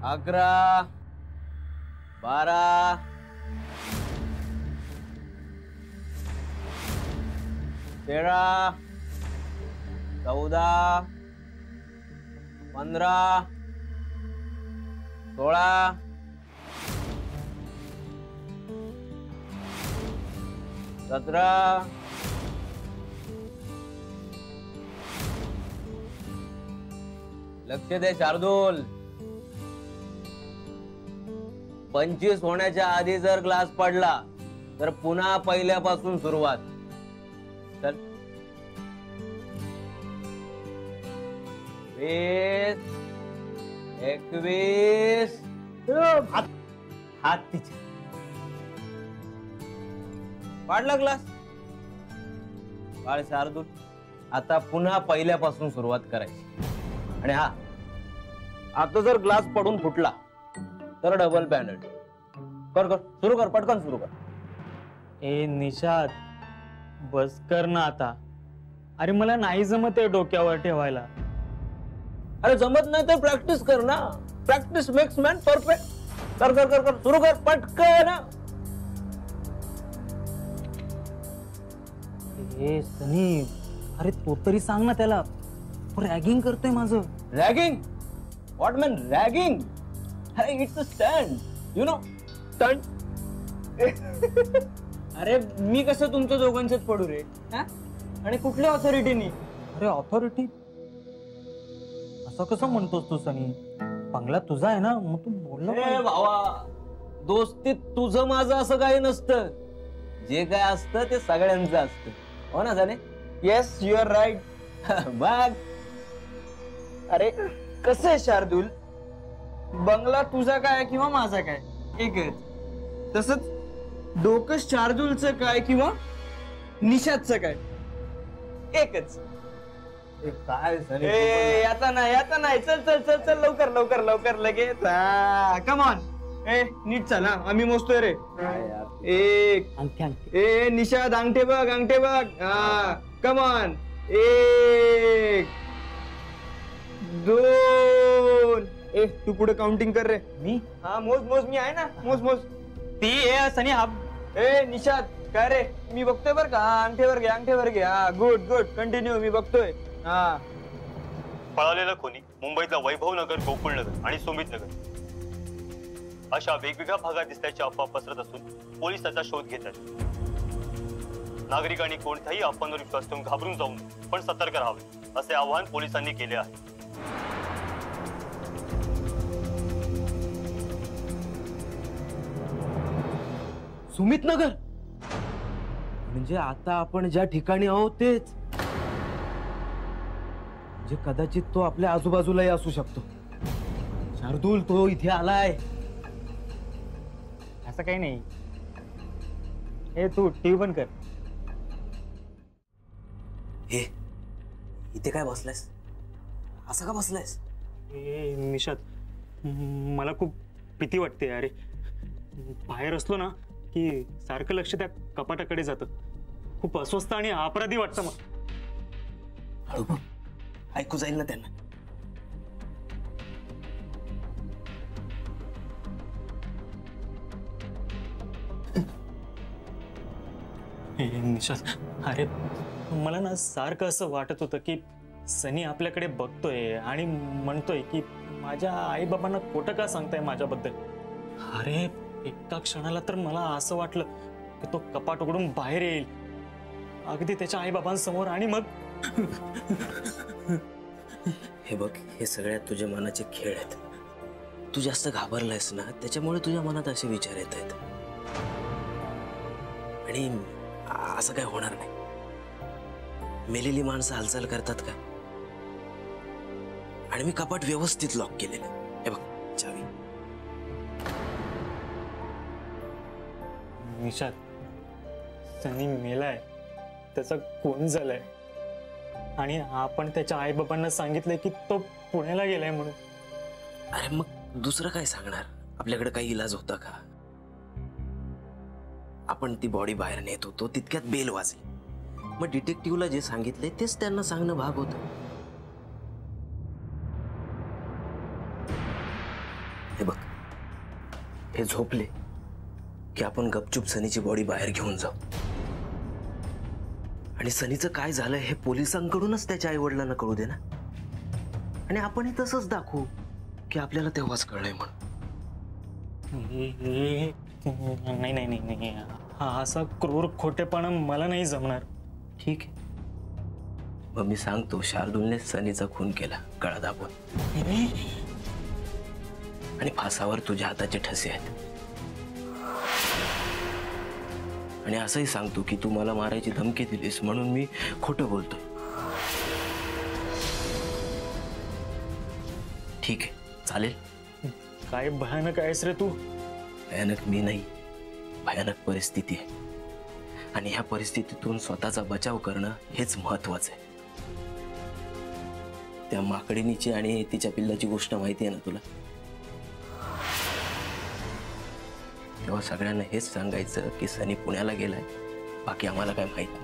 11, 12, 13, 14, 15, 16, 17, लक्ष दे शार्दूल. 25 होण्याच्या आधी जर ग्लास पडला तर पुन्हा पहिल्यापासून सुरुवात. चल. 20, 21. हात तिचे पाडला ग्लास. बाळ शार्दूल, आता पुन्हा पहिल्यापासून सुरुवात करायची. आणि हा, आता जर ग्लास पडून फुटला तर डबल पेनल्टी. कर कर, सुरू कर, पटकन सुरू कर. ए निशाद, बस कर ना आता. अरे मला नाही जमत आहे डोक्यावर ठेवायला. अरे जमत नाही तर प्रॅक्टिस कर ना. Practice makes man perfect. कर कर कर कर, सुरू कर पटकन. ए सनी, अरे तो तरी सांग ना त्याला. रॅगिंग करतोय माझं. रॅगिंग? What man ragging? अरे it's a stunt, you know. Stunt. अरे मी कसं तुमच्या दोघांच्यात पडू रे? आणि कुठल्या ऑथॉरिटीनी? अरे ऑथॉरिटी असं कसं म्हणतोस तू सनी? बंगला तुझा आहे ना, मग तू बोलला. ए भावा, दोस्तीत तुझं माझं असं काही नसतं. जे काय असतं ते सगळ्यांचं असतं. हो ना जाने? Yes, you are right. बघ. अरे कसं आहे शार्दूल, बंगला तुझा काय किंवा माझा काय एकच. तसंच डोकं शार्दूलचं काय किंवा निशादचं काय एकच. काय याचा नाही. चल चल चल चल, लवकर लवकर लवकर लगेच. Come on. ए नीट चल. आम्ही मोजतोय रे. एक. ए निशाद, अंगठे बघ, अंगठे बघ. Come on. 1, 2. ए तू पुढे काउंटिंग कर रे. मी? हा मोज मी आहे ना. मोज. ती सनी हा. ए निशाद, काय रे? मी बघतोय बर का. अंगठेवर घे. हा गुड कंटिन्यू. मी बघतोय. हा. पळालेला कोणी मुंबईतला वैभव नगर, गोकुळ नगर आणि सुमित नगर अशा वेगवेगळ्या भागात दिसल्याची अफवा पसरत असून पोलीस त्याचा शोध घेत आहेत. नागरिकांनी कोणत्याही अफवांवर विश्वास ठेवून घाबरून जाऊन पण सतर्क राहावे असे आवाहन पोलिसांनी केले आहे. सुमित नगर म्हणजे आता आपण ज्या ठिकाणी आहोत तेच. म्हणजे कदाचित तो आपल्या आजूबाजूलाही असू शकतो. शार्दूल, तो इथे आलाय. असं काही नाही. हे तू टीव्ही बंद कर. हे इथे काय बसलायस? असं का बसलायस? ए निशाद, मला खूप भीती वाटते. अरे बाहेर असलो ना की सारखं लक्ष त्या कपाटाकडे जातं. खूप अस्वस्थ आणि अपराधी वाटतं मग. ऐकू जाईल ना त्यांना? निशाद, अरे मला ना सारखं असं वाटत होतं की सनी आपल्याकडे बघतोय आणि म्हणतोय की माझ्या आई बाबांना खोटं का सांगताय माझ्याबद्दल. अरे एका क्षणाला तर मला असं वाटलं की तो कपाट उघडून बाहेर येईल अगदी त्याच्या आई बाबांसमोर. आणि मग हे बघ, हे सगळ्यात तुझ्या मनाचे खेळ आहेत. तू जास्त घाबरलायस ना, त्याच्यामुळे तुझ्या मनात असे विचार येत आहेत. आणि असं काय होणार नाही. मेलेली माणसं हालचाल करतात का? आणि मी कपाट व्यवस्थित लॉक केलेलं. हे बघ, चावी. निशाद, सनी मेलाय, त्याचा खून झालाय आणि आपण त्याच्या आई बाबांना सांगितलंय की तो पुण्याला गेलाय म्हणून. अरे मग दुसरं काय सांगणार? आपल्याकडे काही इलाज होता का? आपण ती बॉडी बाहेर नेत होतो तितक्यात बेल वाजली. मग डिटेक्टिव्हला जे सांगितले तेच त्यांना सांगणं भाग होतं. हे बघ, हे झोपले की आपण गपचूप सनीची बॉडी बाहेर घेऊन जाऊ आणि सनीचं काय झालं हे पोलिसांकडूनच त्याच्या आई वडिलांना कळू दे ना. आणि आपणही तसंच दाखवू की आपल्याला तेव्हाच कळलंय म्हणून. नाही नाही नाही नाही, हा असा क्रूर खोटेपणा मला नाही जमणार. ठीक आहे, मग मी सांगतो शार्दूलने सनीचा खून केला गळा दाबून आणि फासावर तुझ्या हाताचे ठसे आहेत. आणि असंही सांगतो की तू मला मारायची धमकी दिलीस म्हणून मी खोटं बोलतोय. ठीक आहे, चालेल. काय भयानक आहेस रे तू. भयानक मी नाही, भयानक परिस्थिती आहे. आणि ह्या परिस्थितीतून स्वतःचा बचाव करणं हेच महत्वाचं आहे. त्या माकडिनीची आणि तिच्या पिल्लाची गोष्ट माहिती आहे ना तुला. तेव्हा सगळ्यांना हेच सांगायचं की सनी पुण्याला गेलाय, बाकी आम्हाला काय माहित नाही.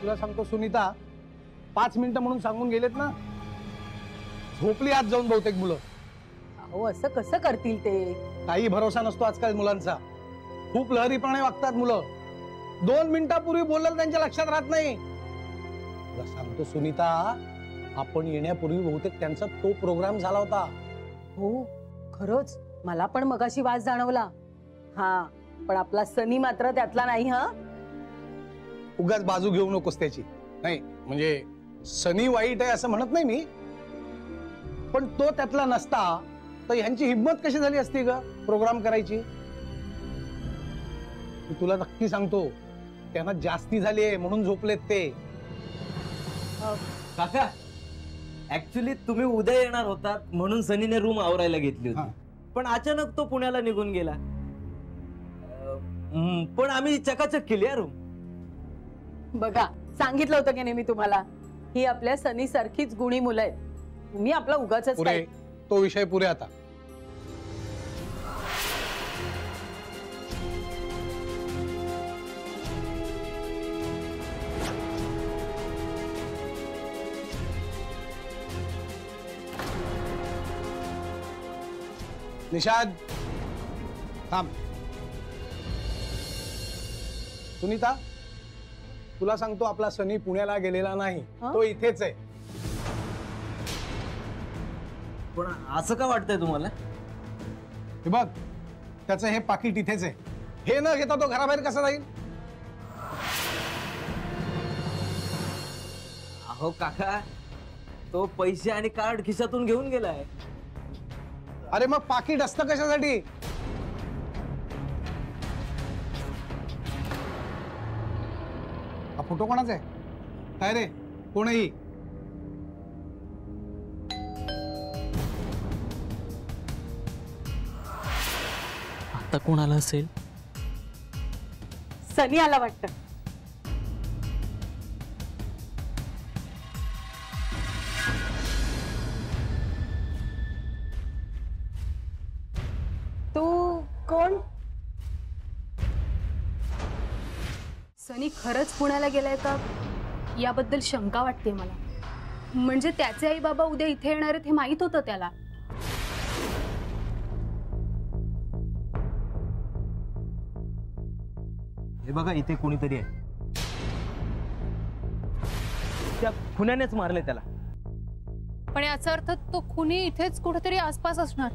तुला सांगतो सुनीता, 5 मिनिटं म्हणून सांगून गेलेत ना, झोपली आज जाऊन बहुतेक मुलं. अहो असं कसं करतील ते. काही भरोसा नसतो आजकाल मुलांचा. खूप लहरीपणे वागतात मुलं. 2 मिनिटापूर्वी बोललं त्यांच्या लक्षात राहत नाही. तुला सांगतो सुनीता, आपण येण्यापूर्वी बहुतेक त्यांचा तो प्रोग्राम झाला होता. हो खरंच, मला पण मगाशी वास जाणवला. हा पण आपला सनी मात्र त्यातला नाही. हा उगाच बाजू घेऊ नकोस त्याची. नाही म्हणजे सनी वाईट आहे असं म्हणत नाही मी, पण तो त्यातला नसता तर ह्यांची हिम्मत कशी झाली असती ग प्रोग्राम करायची. मी तुला नक्की सांगतो, त्यांना जास्ती झाली आहे म्हणून झोपलेत ते. काका, ऍक्च्युली तुम्ही उद्या येणार होतात म्हणून सनीने रूम आवरायला घेतली हा. होती, पण अचानक तो पुण्याला निघून गेला. पण आम्ही चकाचक केली आहे रूम. बघा, सांगितलं होतं की नाही मी तुम्हाला, ही आपल्या सनी सारखीच गुणी मुलं आहेत. तुम्ही आपला उगाच पुरे, तो विषय पुरे आता. निषाद थांब. सुनीता, तुला सांगतो आपला सनी पुण्याला गेलेला नाही, तो इथेच आहे. पण असं का वाटतंय तुम्हाला? हे बघ, त्याचं हे पाकिट इथेच आहे. हे न घेता तो घराबाहेर कसा जाईल? अहो काका, तो पैसे आणि कार्ड खिशातून घेऊन गेलाय. अरे मग पाकिट असतं कशासाठी? हा फोटो कोणाचा आहे? काय रे, कोणही? आता कोणाला असेल? सनी आला वाटतं. तू कोण? सनी खरंच पुण्याला गेलाय का याबद्दल शंका वाटते मला. म्हणजे त्याचे आई बाबा उद्या इथे येणार आहेत हे माहित होतं त्याला. हे बघा, इथे कोणीतरी आहे. त्या खुन्यानेच मारले त्याला. पण याचा अर्थ तो खुनी इथेच कुठेतरी आसपास असणार.